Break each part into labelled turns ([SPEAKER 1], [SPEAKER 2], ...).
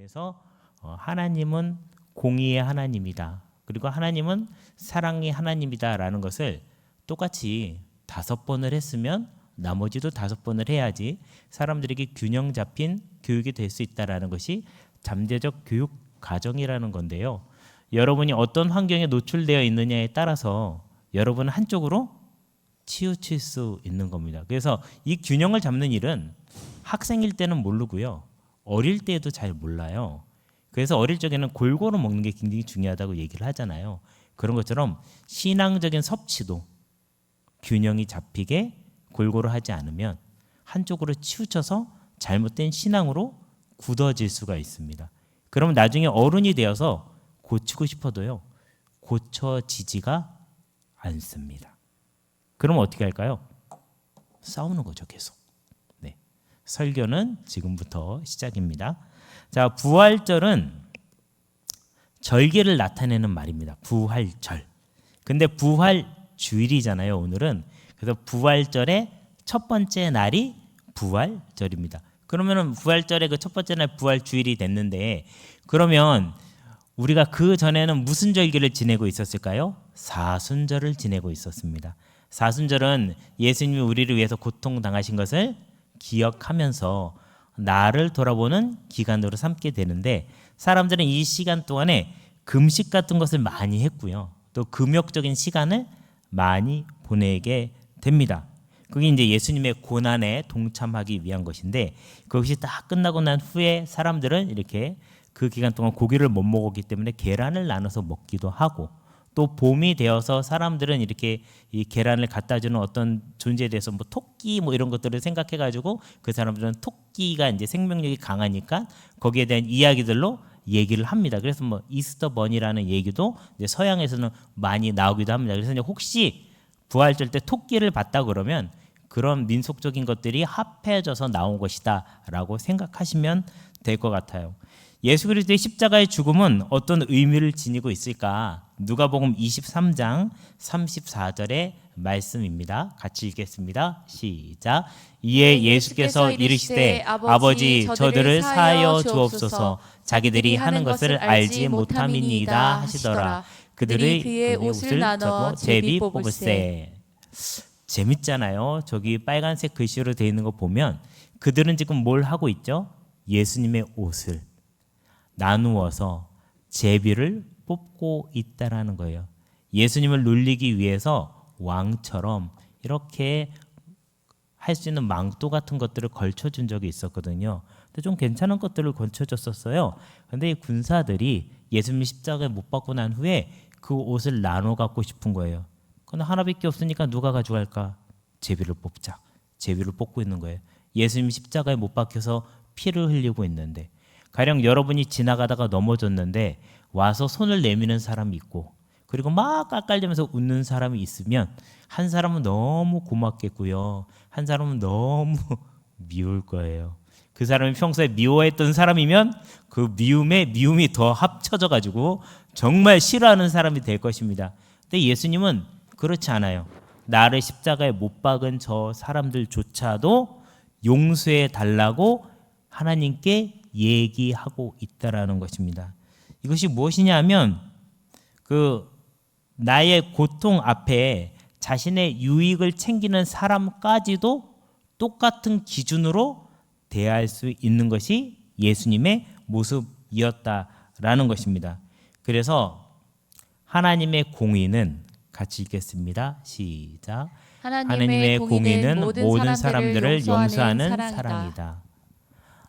[SPEAKER 1] 그래서 하나님은 공의의 하나님이다. 그리고 하나님은 사랑의 하나님이다라는 것을 똑같이 5번을 했으면 나머지도 5번을 해야지 사람들에게 균형 잡힌 교육이 될 수 있다라는 것이 잠재적 교육 과정이라는 건데요. 여러분이 어떤 환경에 노출되어 있느냐에 따라서 여러분은 한쪽으로 치우칠 수 있는 겁니다. 그래서 이 균형을 잡는 일은 학생일 때는 모르고요. 어릴 때에도 잘 몰라요. 그래서 어릴 적에는 골고루 먹는 게 굉장히 중요하다고 얘기를 하잖아요. 그런 것처럼 신앙적인 섭취도 균형이 잡히게 골고루 하지 않으면 한쪽으로 치우쳐서 잘못된 신앙으로 굳어질 수가 있습니다. 그러면 나중에 어른이 되어서 고치고 싶어도요. 고쳐지지가 않습니다. 그럼 어떻게 할까요? 싸우는 거죠, 계속. 네. 설교는 지금부터 시작입니다. 자, 부활절은 절기를 나타내는 말입니다. 부활절. 근데 부활주일이잖아요, 오늘은. 그래서 부활절의 첫 번째 날이 부활절입니다. 그러면은 부활절의 그 첫 번째 날 부활주일이 됐는데, 그러면 우리가 그 전에는 무슨 절기를 지내고 있었을까요? 사순절을 지내고 있었습니다. 사순절은 예수님이 우리를 위해서 고통당하신 것을 기억하면서 나를 돌아보는 기간으로 삼게 되는데, 사람들은 이 시간 동안에 금식 같은 것을 많이 했고요. 또 금욕적인 시간을 많이 보내게 됩니다. 그게 이제 예수님의 고난에 동참하기 위한 것인데, 그것이 다 끝나고 난 후에 사람들은 이렇게 그 기간 동안 고기를 못 먹었기 때문에 계란을 나눠서 먹기도 하고, 또 봄이 되어서 사람들은 이렇게 이 계란을 갖다 주는 어떤 존재에 대해서 뭐 토끼 뭐 이런 것들을 생각해 가지고 그 사람들은 토끼가 이제 생명력이 강하니까 거기에 대한 이야기들로 얘기를 합니다. 그래서 뭐 이스터 버니라는 얘기도 이제 서양에서는 많이 나오기도 합니다. 그래서 이제 혹시 부활절 때 토끼를 봤다 그러면 그런 민속적인 것들이 합해져서 나온 것이다라고 생각하시면 될 것 같아요. 예수 그리스도의 십자가의 죽음은 어떤 의미를 지니고 있을까? 누가복음 23장 34절의 말씀입니다. 같이 읽겠습니다. 시작. 이에 예수께서 이르시되 아버지 저들을 사하여 주옵소서. 자기들이 하는 것을 알지 못함이니이다 하시더라. 그들이 그의 옷을 나눠 제비 뽑으세. 재밌잖아요. 저기 빨간색 글씨로 되어 있는 거 보면 그들은 지금 뭘 하고 있죠? 예수님의 옷을 나누어서 제비를 뽑고 있다라는 거예요. 예수님을 놀리기 위해서 왕처럼 이렇게 할 수 있는 망토 같은 것들을 걸쳐준 적이 있었거든요. 근데 좀 괜찮은 것들을 걸쳐줬었어요. 근데 이 군사들이 예수님 십자가에 못 박고 난 후에 그 옷을 나눠 갖고 싶은 거예요. 근데 하나밖에 없으니까 누가 가져갈까? 제비를 뽑자. 제비를 뽑고 있는 거예요. 예수님 십자가에 못 박혀서 피를 흘리고 있는데, 가령 여러분이 지나가다가 넘어졌는데 와서 손을 내미는 사람이 있고, 그리고 막 깔깔대면서 웃는 사람이 있으면 한 사람은 너무 고맙겠고요, 한 사람은 너무 미울 거예요. 그 사람이 평소에 미워했던 사람이면 그 미움이 더 합쳐져 가지고 정말 싫어하는 사람이 될 것입니다. 근데 예수님은 그렇지 않아요. 나를 십자가에 못 박은 저 사람들조차도 용서해 달라고 하나님께 얘기하고 있다라는 것입니다. 이것이 무엇이냐면 나의 고통 앞에 자신의 유익을 챙기는 사람까지도 똑같은 기준으로 대할 수 있는 것이 예수님의 모습이었다라는 것입니다. 그래서 하나님의 공의는 같이 읽겠습니다. 시작. 하나님의 공의는 모든 사람들을 용서하는 사랑이다.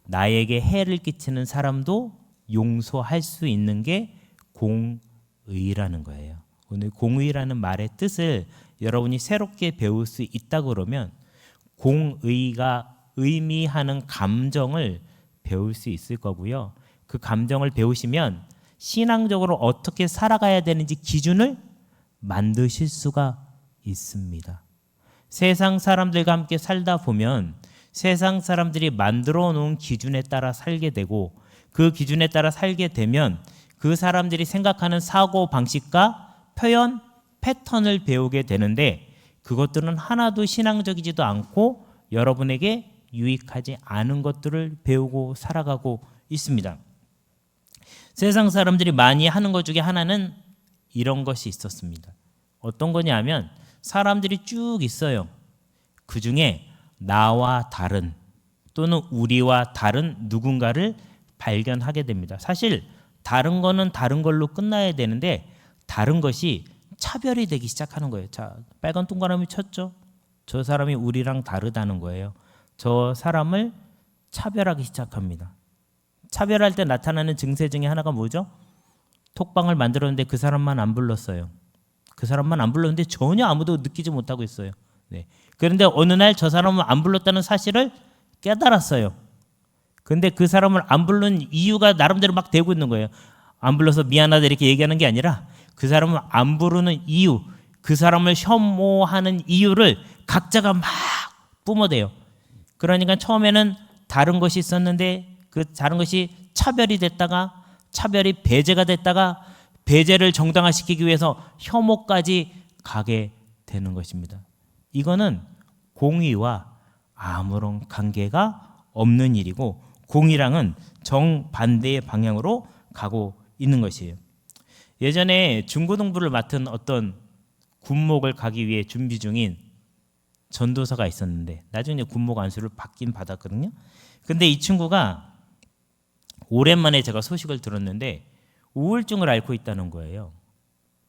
[SPEAKER 1] 나에게 해를 끼치는 사람도 용서할 수 있는 게 공의라는 거예요. 오늘 공의라는 말의 뜻을 여러분이 새롭게 배울 수 있다 그러면 공의가 의미하는 감정을 배울 수 있을 거고요. 그 감정을 배우시면 신앙적으로 어떻게 살아가야 되는지 기준을 만드실 수가 있습니다. 세상 사람들과 함께 살다 보면 세상 사람들이 만들어 놓은 기준에 따라 살게 되고, 그 기준에 따라 살게 되면 그 사람들이 생각하는 사고 방식과 표현 패턴을 배우게 되는데, 그것들은 하나도 신앙적이지도 않고 여러분에게 유익하지 않은 것들을 배우고 살아가고 있습니다. 세상 사람들이 많이 하는 것 중에 하나는 이런 것이 있었습니다. 어떤 거냐면 사람들이 쭉 있어요. 그 중에 나와 다른 또는 우리와 다른 누군가를 발견하게 됩니다. 사실 다른 거는 다른 걸로 끝나야 되는데 다른 것이 차별이 되기 시작하는 거예요. 자, 빨간 동그라미 쳤죠? 저 사람이 우리랑 다르다는 거예요. 저 사람을 차별하기 시작합니다. 차별할 때 나타나는 증세 중에 하나가 뭐죠? 톡방을 만들었는데 그 사람만 안 불렀어요. 그 사람만 안 불렀는데 전혀 아무도 느끼지 못하고 있어요. 네. 그런데 어느 날 저 사람은 안 불렀다는 사실을 깨달았어요. 근데 그 사람을 안 부른 이유가 나름대로 막 되고 있는 거예요. 안 불러서 미안하다 이렇게 얘기하는 게 아니라 그 사람을 안 부르는 이유, 그 사람을 혐오하는 이유를 각자가 막 뿜어대요. 그러니까 처음에는 다른 것이 있었는데 그 다른 것이 차별이 됐다가 차별이 배제가 됐다가 배제를 정당화시키기 위해서 혐오까지 가게 되는 것입니다. 이거는 공의와 아무런 관계가 없는 일이고 공의랑은 정반대의 방향으로 가고 있는 것이에요. 예전에 중고등부를 맡은 어떤 군목을 가기 위해 준비 중인 전도사가 있었는데 나중에 군목 안수를 받긴 받았거든요. 근데 이 친구가 오랜만에 제가 소식을 들었는데 우울증을 앓고 있다는 거예요.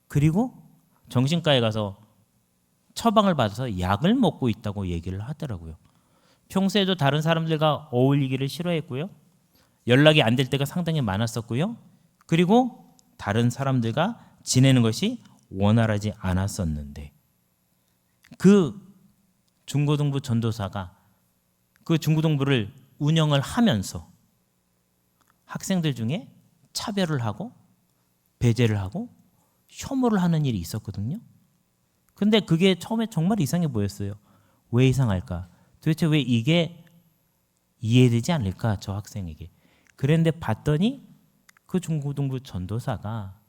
[SPEAKER 1] 그리고 정신과에 가서 처방을 받아서 약을 먹고 있다고 얘기를 하더라고요. 평소에도 다른 사람들과 어울리기를 싫어했고요. 연락이 안 될 때가 상당히 많았었고요. 그리고 다른 사람들과 지내는 것이 원활하지 않았었는데 그 중고등부 전도사가 그 중고등부를 운영을 하면서 학생들 중에 차별을 하고 배제를 하고 혐오를 하는 일이 있었거든요. 근데 그게 처음에 정말 이상해 보였어요. 왜 이상할까? 도대체 왜 이게 이해되지 않을까? 저 학생에게. 그런데 봤더니 그 중고등부 전도사가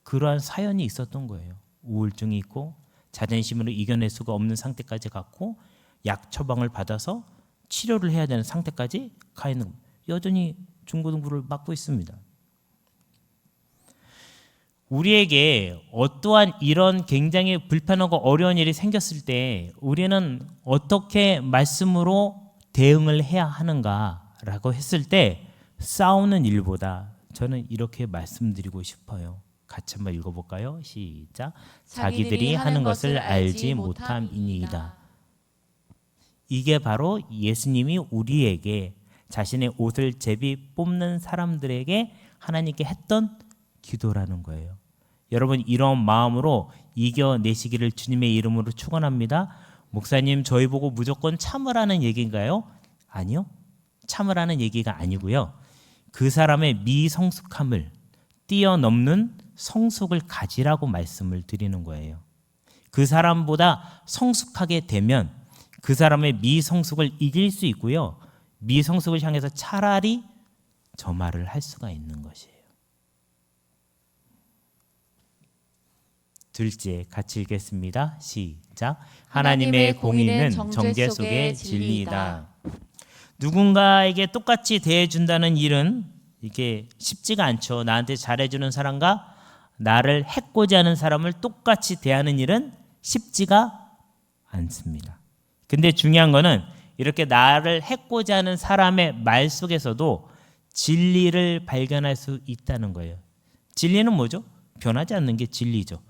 [SPEAKER 1] 그러한 사연이 있었던 거예요. 우울증이 있고 자존심으로 이겨낼 수가 없는 상태까지 갔고 약 처방을 받아서 치료를 해야 되는 상태까지 가 있는 거예요. 여전히 중고등부를 맡고 있습니다. 우리에게 어떠한 이런 굉장히 불편하고 어려운 일이 생겼을 때 우리는 어떻게 말씀으로 대응을 해야 하는가라고 했을 때 싸우는 일보다 저는 이렇게 말씀드리고 싶어요. 같이 한번 읽어볼까요? 시작. 자기들이 하는 것을 알지 못함이니이다. 이게 바로 예수님이 우리에게 자신의 옷을 제비 뽑는 사람들에게 하나님께 했던 기도라는 거예요. 여러분 이런 마음으로 이겨내시기를 주님의 이름으로 축원합니다. 목사님 저희 보고 무조건 참으라는 얘기인가요? 아니요. 참으라는 얘기가 아니고요. 그 사람의 미성숙함을 뛰어넘는 성숙을 가지라고 말씀을 드리는 거예요. 그 사람보다 성숙하게 되면 그 사람의 미성숙을 이길 수 있고요. 미성숙을 향해서 차라리 저 말을 할 수가 있는 것이에요. 둘째 같이 읽겠습니다. 시작. 하나님의 공의는 정죄 속의 진리이다. 누군가에게 똑같이 대해준다는 일은 이게 쉽지가 않죠. 나한테 잘해주는 사람과 나를 해코지 하는 사람을 똑같이 대하는 일은 쉽지가 않습니다. 근데 중요한 거는 이렇게 나를 해코지 하는 사람의 말 속에서도 진리를 발견할 수 있다는 거예요. 진리는 뭐죠? 변하지 않는 게 진리죠.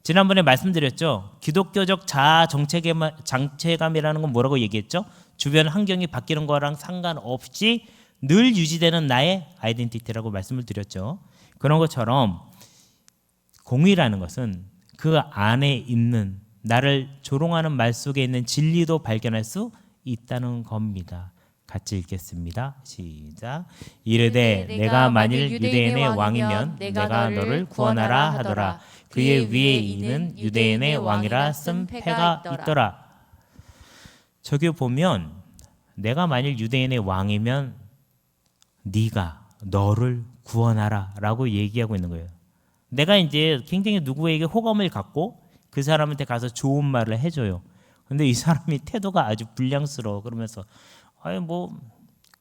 [SPEAKER 1] 지난번에 말씀드렸죠. 기독교적 자아 정체감이라는 건 뭐라고 얘기했죠? 주변 환경이 바뀌는 거랑 상관없이 늘 유지되는 나의 아이덴티티라고 말씀을 드렸죠. 그런 것처럼 공의라는 것은 그 안에 있는 나를 조롱하는 말 속에 있는 진리도 발견할 수 있다는 겁니다. 같이 읽겠습니다. 시작. 이르되 내가 만일 유대인의 왕이면 내가 너를 구원하라 하더라. 그의 위에 있는 유대인의 왕이라 쓴 패가 있더라. 저기 보면 내가 만일 유대인의 왕이면 네가 너를 구원하라 라고 얘기하고 있는 거예요. 내가 이제 굉장히 누구에게 호감을 갖고 그 사람한테 가서 좋은 말을 해줘요. 근데 이 사람이 태도가 아주 불량스러워. 그러면서 아니 뭐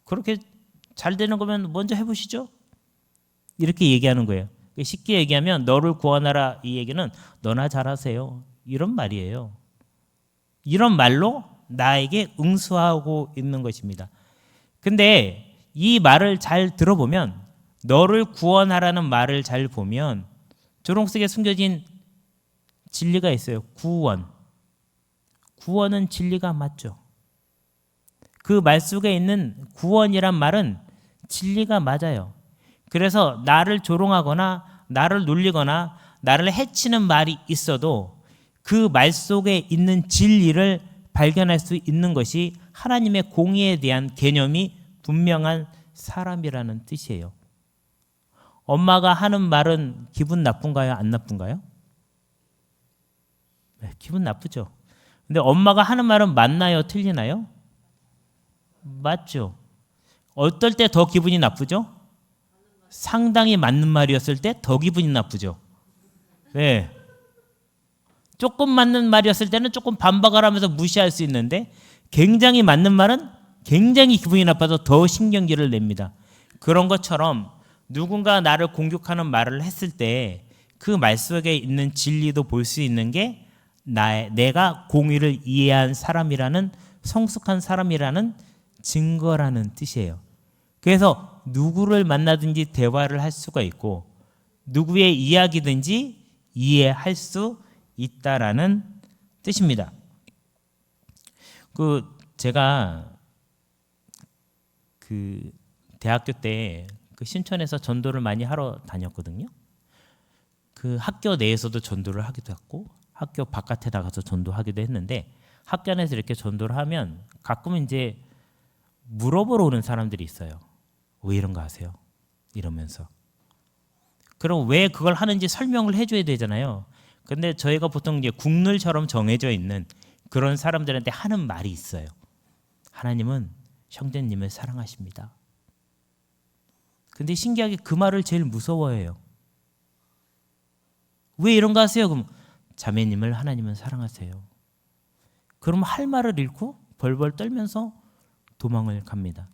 [SPEAKER 1] 그렇게 잘 되는 거면 먼저 해보시죠. 이렇게 얘기하는 거예요. 쉽게 얘기하면 너를 구원하라 이 얘기는 너나 잘하세요. 이런 말이에요. 이런 말로 나에게 응수하고 있는 것입니다. 근데 이 말을 잘 들어보면 너를 구원하라는 말을 잘 보면 초록색에 숨겨진 진리가 있어요. 구원. 구원은 진리가 맞죠. 그 말 속에 있는 구원이란 말은 진리가 맞아요. 그래서 나를 조롱하거나 나를 놀리거나 나를 해치는 말이 있어도 그 말 속에 있는 진리를 발견할 수 있는 것이 하나님의 공의에 대한 개념이 분명한 사람이라는 뜻이에요. 엄마가 하는 말은 기분 나쁜가요? 안 나쁜가요? 네, 기분 나쁘죠. 근데 엄마가 하는 말은 맞나요? 틀리나요? 맞죠. 어떨 때 더 기분이 나쁘죠? 상당히 맞는 말이었을 때 더 기분이 나쁘죠. 네. 조금 맞는 말이었을 때는 조금 반박을 하면서 무시할 수 있는데 굉장히 맞는 말은 굉장히 기분이 나빠서 더 신경질을 냅니다. 그런 것처럼 누군가 나를 공격하는 말을 했을 때 그 말 속에 있는 진리도 볼 수 있는 게 내가 공의를 이해한 사람이라는 성숙한 사람이라는 증거라는 뜻이에요. 그래서 누구를 만나든지 대화를 할 수가 있고 누구의 이야기든지 이해할 수 있다라는 뜻입니다. 제가 대학교 때 신촌에서 전도를 많이 하러 다녔거든요. 학교 내에서도 전도를 하기도 했고 학교 바깥에 나가서 전도하기도 했는데 학교 안에서 이렇게 전도를 하면 가끔 이제 물어보러 오는 사람들이 있어요. 왜 이런 거 하세요? 이러면서. 그럼 왜 그걸 하는지 설명을 해줘야 되잖아요. 근데 저희가 보통 이제 국룰처럼 정해져 있는 그런 사람들한테 하는 말이 있어요. 하나님은 형제님을 사랑하십니다. 근데 신기하게 그 말을 제일 무서워해요. 왜 이런 거 하세요? 그럼 자매님을 하나님은 사랑하세요. 그럼 할 말을 잃고 벌벌 떨면서 도망을 갑니다.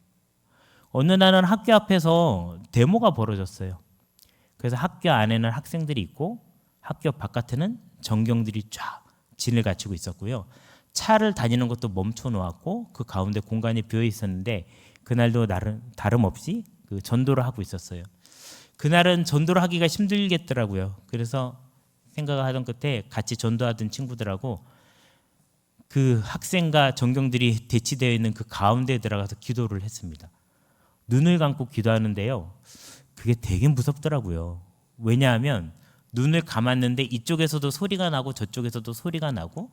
[SPEAKER 1] 어느 날은 학교 앞에서 데모가 벌어졌어요. 그래서 학교 안에는 학생들이 있고 학교 바깥에는 전경들이 쫙 진을 갖추고 있었고요. 차를 다니는 것도 멈춰 놓았고 그 가운데 공간이 비어 있었는데 그날도 다름없이 전도를 하고 있었어요. 그날은 전도를 하기가 힘들겠더라고요. 그래서 생각을 하던 끝에 같이 전도하던 친구들하고 그 학생과 전경들이 대치되어 있는 그 가운데에 들어가서 기도를 했습니다. 눈을 감고 기도하는데요. 그게 되게 무섭더라고요. 왜냐하면 눈을 감았는데 이쪽에서도 소리가 나고 저쪽에서도 소리가 나고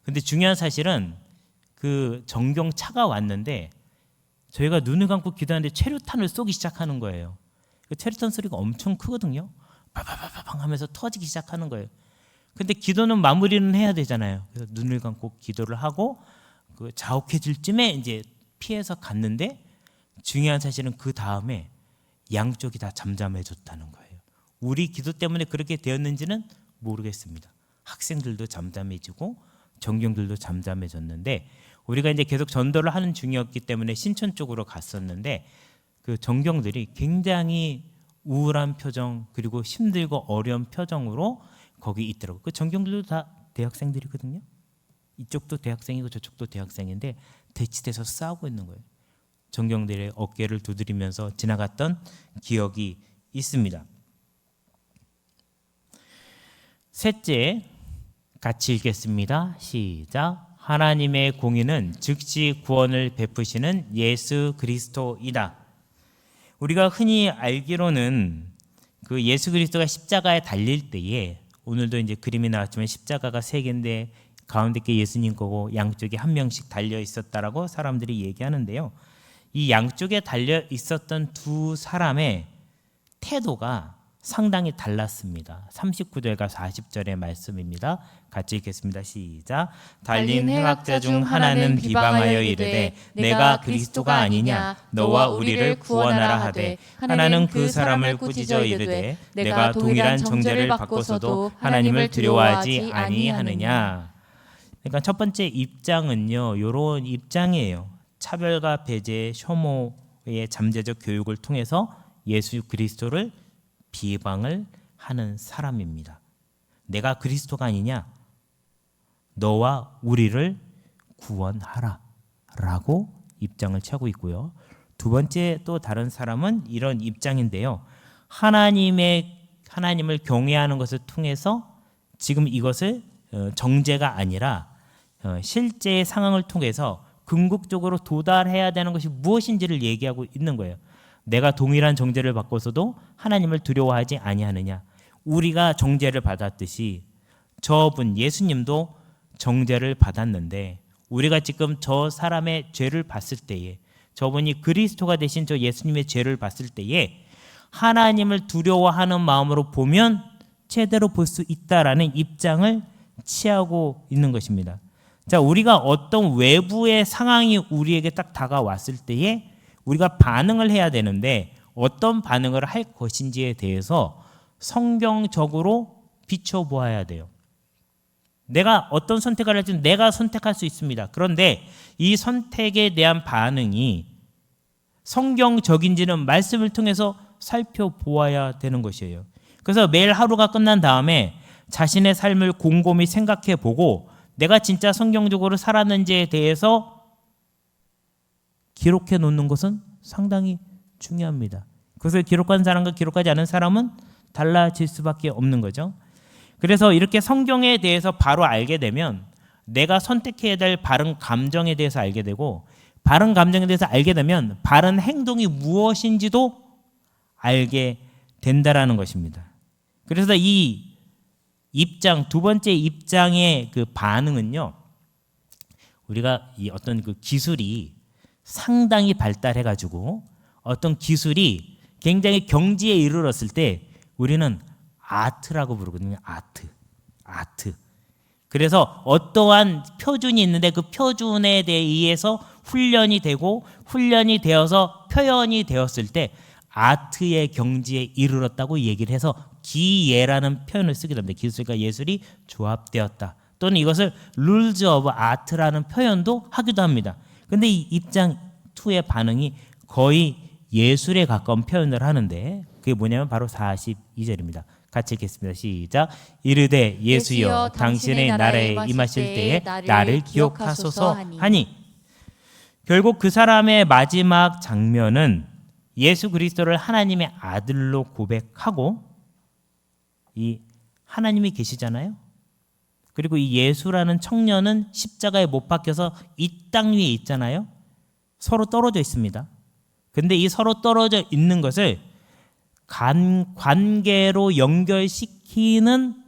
[SPEAKER 1] 근데 중요한 사실은 그 전경차가 왔는데 저희가 눈을 감고 기도하는데 최루탄을 쏘기 시작하는 거예요. 그 최루탄 소리가 엄청 크거든요. 바바바방 하면서 터지기 시작하는 거예요. 근데 기도는 마무리는 해야 되잖아요. 그래서 눈을 감고 기도를 하고 자욱해질 쯤에 이제 피해서 갔는데 중요한 사실은 그 다음에 양쪽이 다 잠잠해졌다는 거예요. 우리 기도 때문에 그렇게 되었는지는 모르겠습니다. 학생들도 잠잠해지고 전경들도 잠잠해졌는데 우리가 이제 계속 전도를 하는 중이었기 때문에 신촌 쪽으로 갔었는데 그 전경들이 굉장히 우울한 표정 그리고 힘들고 어려운 표정으로 거기 있더라고요. 그 전경들도 다 대학생들이거든요. 이쪽도 대학생이고 저쪽도 대학생인데 대치돼서 싸우고 있는 거예요. 전경들의 어깨를 두드리면서 지나갔던 기억이 있습니다. 셋째, 같이 읽겠습니다. 시작. 하나님의 공의는 즉시 구원을 베푸시는 예수 그리스도이다. 우리가 흔히 알기로는 그 예수 그리스도가 십자가에 달릴 때에 오늘도 이제 그림이 나왔지만 십자가가 세 개인데 가운데 게 예수님 거고 양쪽에 한 명씩 달려 있었다라고 사람들이 얘기하는데요. 이 양쪽에 달려 있었던 두 사람의 태도가 상당히 달랐습니다. 39절과 40절의 말씀입니다. 같이 읽겠습니다. 시작. 달린 행악자 중 하나는 비방하여 이르되 내가 그리스도가 아니냐 너와 우리를 구원하라 하되 하나는 그 사람을 꾸짖어 이르되 내가 동일한 정죄를 받고서도 하나님을 두려워하지 아니하느냐. 그러니까 첫 번째 입장은요. 이런 입장이에요. 차별과 배제, 혐오의 잠재적 교육을 통해서 예수 그리스도를 비방을 하는 사람입니다. 내가 그리스도가 아니냐? 너와 우리를 구원하라 라고 입장을 취하고 있고요. 두 번째 또 다른 사람은 이런 입장인데요. 하나님을 경외하는 것을 통해서 지금 이것을 정죄가 아니라 실제의 상황을 통해서 궁극적으로 도달해야 되는 것이 무엇인지를 얘기하고 있는 거예요. 내가 동일한 정죄를 받고서도 하나님을 두려워하지 아니하느냐. 우리가 정죄를 받았듯이 저분 예수님도 정죄를 받았는데 우리가 지금 저 사람의 죄를 봤을 때에 저분이 그리스도가 되신 저 예수님의 죄를 봤을 때에 하나님을 두려워하는 마음으로 보면 제대로 볼 수 있다라는 입장을 취하고 있는 것입니다. 자, 우리가 어떤 외부의 상황이 우리에게 딱 다가왔을 때에 우리가 반응을 해야 되는데 어떤 반응을 할 것인지에 대해서 성경적으로 비춰보아야 돼요. 내가 어떤 선택을 할지 내가 선택할 수 있습니다. 그런데 이 선택에 대한 반응이 성경적인지는 말씀을 통해서 살펴보아야 되는 것이에요. 그래서 매일 하루가 끝난 다음에 자신의 삶을 곰곰이 생각해 보고 내가 진짜 성경적으로 살았는지에 대해서 기록해 놓는 것은 상당히 중요합니다. 그것을 기록한 사람과 기록하지 않은 사람은 달라질 수밖에 없는 거죠. 그래서 이렇게 성경에 대해서 바로 알게 되면 내가 선택해야 될 바른 감정에 대해서 알게 되고 바른 감정에 대해서 알게 되면 바른 행동이 무엇인지도 알게 된다라는 것입니다. 그래서 이 입장, 두 번째 입장의 그 반응은요, 우리가 이 어떤 그 기술이 상당히 발달해가지고 어떤 기술이 굉장히 경지에 이르렀을 때 우리는 아트라고 부르거든요. 아트. 그래서 어떠한 표준이 있는데 그 표준에 의해서 훈련이 되고 훈련이 되어서 표현이 되었을 때 아트의 경지에 이르렀다고 얘기를 해서 기예라는 표현을 쓰게 됩니다. 기술과 예술이 조합되었다. 또는 이것을 룰즈 오브 아트라는 표현도 하기도 합니다. 근데 이 입장 2의 반응이 거의 예술에 가까운 표현을 하는데 그게 뭐냐면 바로 42절입니다. 같이 읽겠습니다. 시작. 이르되 예수여 당신의 나라에 임하실 때에 나를 기억하소서 하니 결국 그 사람의 마지막 장면은 예수 그리스도를 하나님의 아들로 고백하고 이 하나님이 계시잖아요. 그리고 이 예수라는 청년은 십자가에 못 박혀서 이 땅 위에 있잖아요. 서로 떨어져 있습니다. 근데 이 서로 떨어져 있는 것을 관계로 연결시키는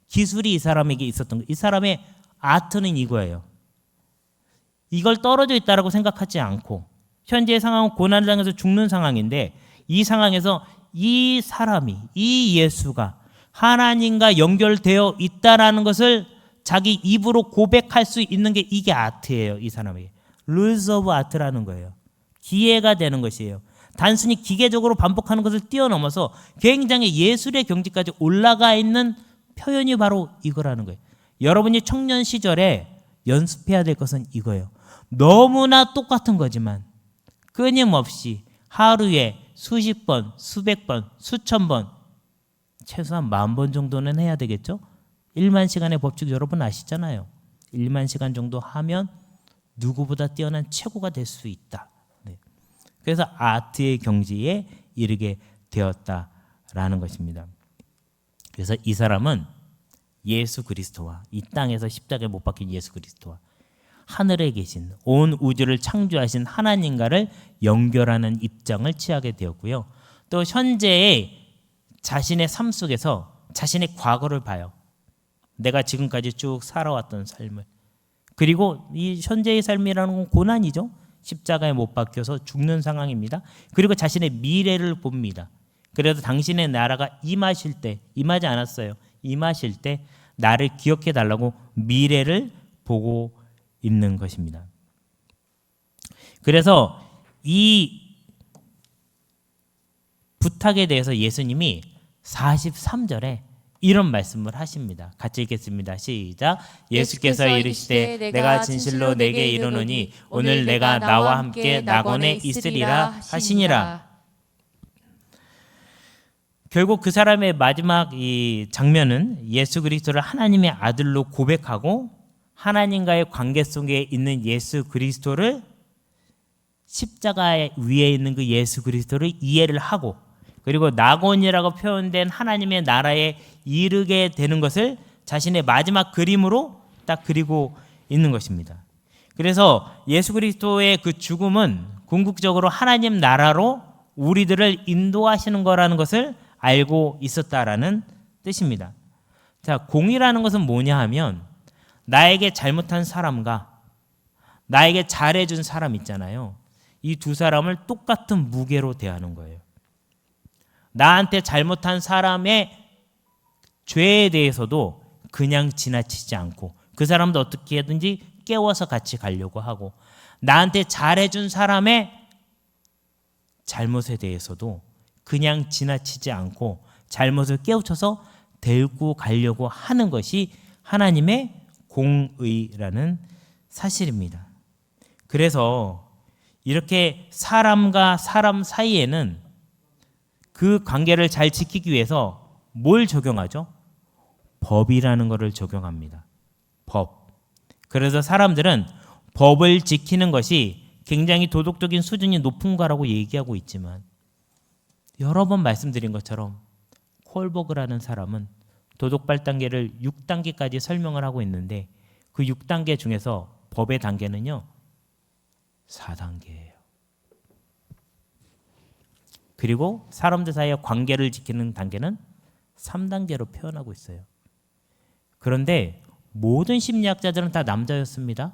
[SPEAKER 1] 기술이 이 사람에게 있었던 거예요. 이 사람의 아트는 이거예요. 이걸 떨어져 있다라고 생각하지 않고 현재의 상황은 고난을 당해서 죽는 상황인데 이 상황에서 이 사람이 이 예수가 하나님과 연결되어 있다라는 것을 자기 입으로 고백할 수 있는 게 이게 아트예요. 이 사람에게 룰스 오브 아트라는 거예요. 기회가 되는 것이에요. 단순히 기계적으로 반복하는 것을 뛰어넘어서 굉장히 예술의 경지까지 올라가 있는 표현이 바로 이거라는 거예요. 여러분이 청년 시절에 연습해야 될 것은 이거예요. 너무나 똑같은 거지만 끊임없이 하루에 수십 번, 수백 번, 수천 번, 최소한 10,000번 정도는 해야 되겠죠? 1만 시간의 법칙 여러분 아시잖아요. 1만 시간 정도 하면 누구보다 뛰어난 최고가 될 수 있다. 네. 그래서 아트의 경지에 이르게 되었다라는 것입니다. 그래서 이 사람은 예수 그리스도와 이 땅에서 십자가에 못 박힌 예수 그리스도와 하늘에 계신 온 우주를 창조하신 하나님과를 연결하는 입장을 취하게 되었고요. 또 현재의 자신의 삶 속에서 자신의 과거를 봐요. 내가 지금까지 쭉 살아왔던 삶을. 그리고 이 현재의 삶이라는 건 고난이죠. 십자가에 못 박혀서 죽는 상황입니다. 그리고 자신의 미래를 봅니다. 그래서 당신의 나라가 임하실 때, 임하지 않았어요. 임하실 때 나를 기억해 달라고 미래를 보고 있는 것입니다. 그래서 이 부탁에 대해서 예수님이 43절에 이런 말씀을 하십니다. 같이 읽겠습니다. 시작. 예수께서 이르시되 내가 진실로 내게 이르노니 오늘 내가 나와 함께 낙원에 있으리라 하시니라. 결국 그 사람의 마지막 이 장면은 예수 그리스도를 하나님의 아들로 고백하고 하나님과의 관계 속에 있는 예수 그리스도를 십자가 위에 있는 그 예수 그리스도를 이해를 하고 그리고 낙원이라고 표현된 하나님의 나라에 이르게 되는 것을 자신의 마지막 그림으로 딱 그리고 있는 것입니다. 그래서 예수 그리스도의 그 죽음은 궁극적으로 하나님 나라로 우리들을 인도하시는 거라는 것을 알고 있었다라는 뜻입니다. 자, 공의라는 것은 뭐냐 하면 나에게 잘못한 사람과 나에게 잘해준 사람 있잖아요. 이 두 사람을 똑같은 무게로 대하는 거예요. 나한테 잘못한 사람의 죄에 대해서도 그냥 지나치지 않고 그 사람도 어떻게 하든지 깨워서 같이 가려고 하고 나한테 잘해준 사람의 잘못에 대해서도 그냥 지나치지 않고 잘못을 깨우쳐서 데리고 가려고 하는 것이 하나님의 공의라는 사실입니다. 그래서 이렇게 사람과 사람 사이에는 그 관계를 잘 지키기 위해서 뭘 적용하죠? 법이라는 것을 적용합니다. 법. 그래서 사람들은 법을 지키는 것이 굉장히 도덕적인 수준이 높은 거라고 얘기하고 있지만 여러 번 말씀드린 것처럼 콜버그라는 사람은 도덕 8단계를 6단계까지 설명을 하고 있는데 그 6단계 중에서 법의 단계는요 4단계예요. 그리고 사람들 사이의 관계를 지키는 단계는 3단계로 표현하고 있어요. 그런데 모든 심리학자들은 다 남자였습니다.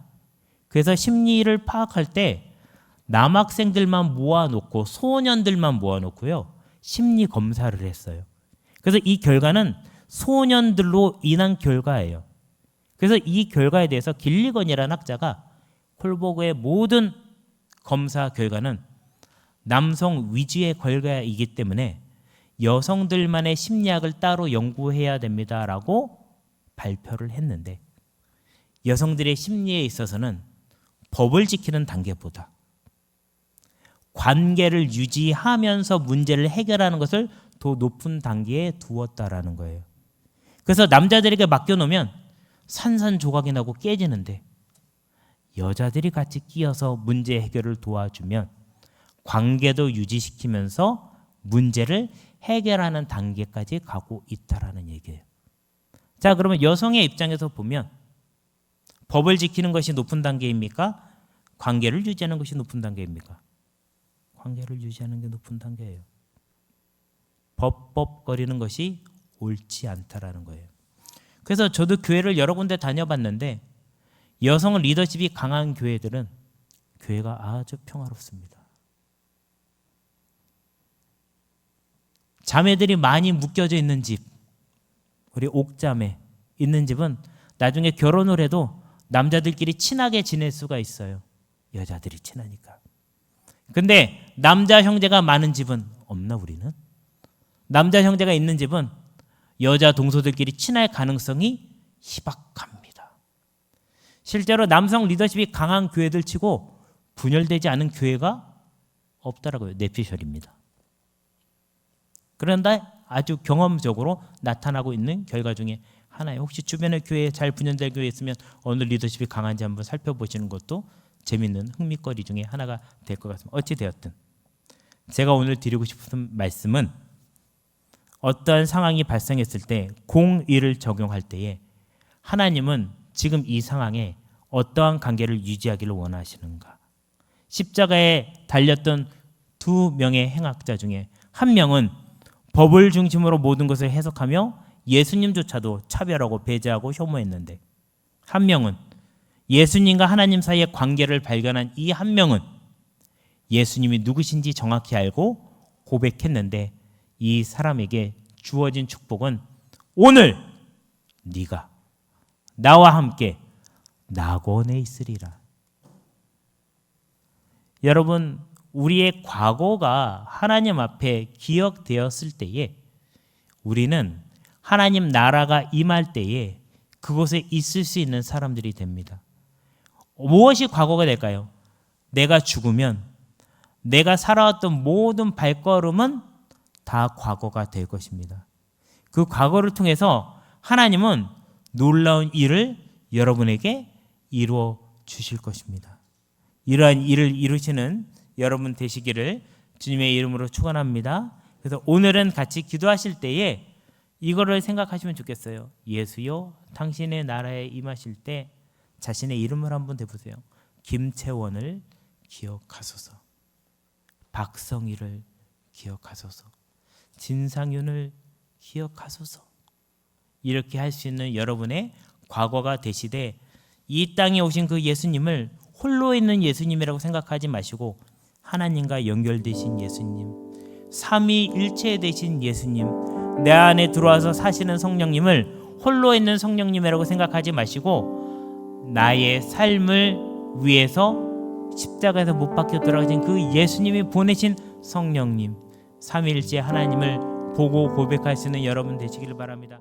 [SPEAKER 1] 그래서 심리를 파악할 때 남학생들만 모아놓고 소년들만 모아놓고요 심리 검사를 했어요. 그래서 이 결과는 소년들로 인한 결과예요. 그래서 이 결과에 대해서 길리건이라는 학자가 콜버그의 모든 검사 결과는 남성 위주의 결과이기 때문에 여성들만의 심리학을 따로 연구해야 됩니다라고 발표를 했는데 여성들의 심리에 있어서는 법을 지키는 단계보다 관계를 유지하면서 문제를 해결하는 것을 더 높은 단계에 두었다라는 거예요. 그래서 남자들에게 맡겨놓으면 산산조각이 나고 깨지는데 여자들이 같이 끼어서 문제 해결을 도와주면 관계도 유지시키면서 문제를 해결하는 단계까지 가고 있다라는 얘기예요. 자, 그러면 여성의 입장에서 보면 법을 지키는 것이 높은 단계입니까? 관계를 유지하는 것이 높은 단계입니까? 관계를 유지하는 게 높은 단계예요. 법거리는 것이 옳지 않다라는 거예요. 그래서 저도 교회를 여러 군데 다녀봤는데 여성 리더십이 강한 교회들은 교회가 아주 평화롭습니다. 자매들이 많이 묶여져 있는 집, 우리 옥자매 있는 집은 나중에 결혼을 해도 남자들끼리 친하게 지낼 수가 있어요. 여자들이 친하니까. 근데 남자 형제가 많은 집은 없나 우리는? 남자 형제가 있는 집은 여자 동서들끼리 친할 가능성이 희박합니다. 실제로 남성 리더십이 강한 교회들 치고 분열되지 않은 교회가 없다라고요. 내피셜입니다. 그런데 아주 경험적으로 나타나고 있는 결과 중에 하나예요. 혹시 주변에 교회에 잘 분열된 교회 있으면 어느 리더십이 강한지 한번 살펴보시는 것도 재밌는 흥미거리 중에 하나가 될 것 같습니다. 어찌되었든 제가 오늘 드리고 싶은 말씀은 어떠한 상황이 발생했을 때 공의를 적용할 때에 하나님은 지금 이 상황에 어떠한 관계를 유지하기를 원하시는가. 십자가에 달렸던 두 명의 행악자 중에 한 명은 법을 중심으로 모든 것을 해석하며 예수님조차도 차별하고 배제하고 혐오했는데 한 명은 예수님과 하나님 사이의 관계를 발견한 이 한 명은 예수님이 누구신지 정확히 알고 고백했는데 이 사람에게 주어진 축복은 오늘 네가 나와 함께 낙원에 있으리라. 여러분, 우리의 과거가 하나님 앞에 기억되었을 때에 우리는 하나님 나라가 임할 때에 그곳에 있을 수 있는 사람들이 됩니다. 무엇이 과거가 될까요? 내가 죽으면 내가 살아왔던 모든 발걸음은 다 과거가 될 것입니다. 그 과거를 통해서 하나님은 놀라운 일을 여러분에게 이루어 주실 것입니다. 이러한 일을 이루시는 여러분 되시기를 주님의 이름으로 축원합니다. 그래서 오늘은 같이 기도하실 때에 이거를 생각하시면 좋겠어요. 예수여, 당신의 나라에 임하실 때 자신의 이름을 한번 대보세요. 김채원을 기억하소서, 박성희를 기억하소서, 진상윤을 기억하소서. 이렇게 할 수 있는 여러분의 과거가 되시되 이 땅에 오신 그 예수님을 홀로 있는 예수님이라고 생각하지 마시고 하나님과 연결되신 예수님, 삼위일체 되신 예수님, 내 안에 들어와서 사시는 성령님을 홀로 있는 성령님이라고 생각하지 마시고 나의 삶을 위해서 십자가에서 못 박혀 돌아가신 그 예수님이 보내신 성령님, 삼위일체 하나님을 보고 고백할 수 있는 여러분 되시기를 바랍니다.